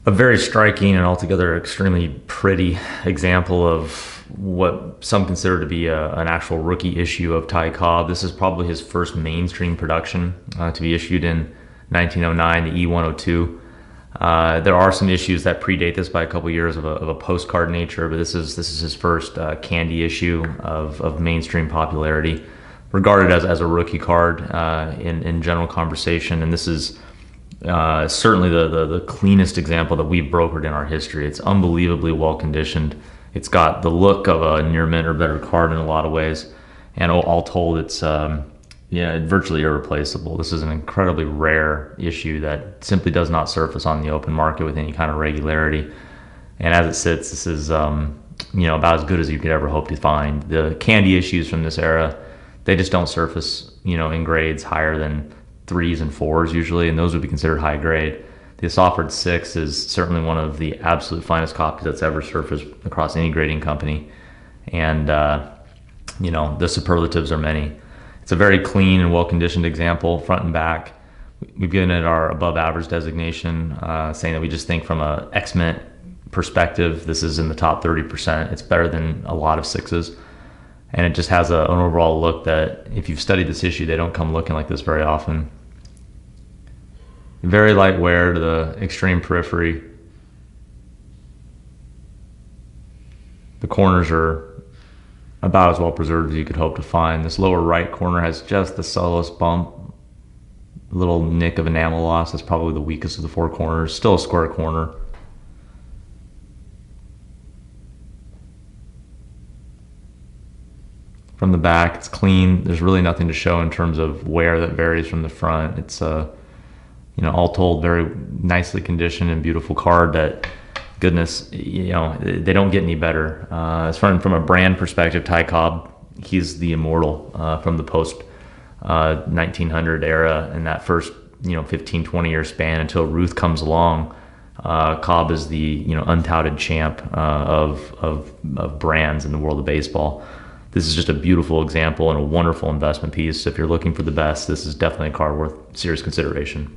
A very striking and altogether extremely pretty example of what some consider to be an actual rookie issue of Ty Cobb. This is probably his first mainstream production to be issued in 1909, the E102. There are some issues that predate this by a couple years of a postcard nature, but this is his first candy issue of mainstream popularity, regarded as a rookie card in general conversation. And this is certainly the cleanest example that we've brokered in our history. It's unbelievably well conditioned. It's got the look of a near mint or better card in a lot of ways, and all told, it's virtually irreplaceable. This is an incredibly rare issue that simply does not surface on the open market with any kind of regularity. And as it sits, this is about as good as you could ever hope to find. The candy issues from this era, they just don't surface in grades higher than 3s and 4s usually, and those would be considered high grade. The Isoffered 6 is certainly one of the absolute finest copies that's ever surfaced across any grading company, and the superlatives are many. It's a very clean and well-conditioned example, front and back. We've given it our above average designation, saying that we just think from a EXMT perspective, this is in the top 30%. It's better than a lot of 6s. And it just has an overall look that, if you've studied this issue, they don't come looking like this very often. Very light wear to the extreme periphery. The corners are about as well preserved as you could hope to find. This lower right corner has just the subtlest bump, a little nick of enamel loss. That's probably the weakest of the 4 corners. Still a square corner. From the back, it's clean. There's really nothing to show in terms of wear that varies from the front. It's all told, very nicely conditioned and beautiful card that, goodness, they don't get any better. As far from a brand perspective, Ty Cobb, he's the immortal from the post 1900 era, and that first 15-20 year span until Ruth comes along. Cobb is the untouted champ of brands in the world of baseball. This is just a beautiful example and a wonderful investment piece. If you're looking for the best, this is definitely a card worth serious consideration.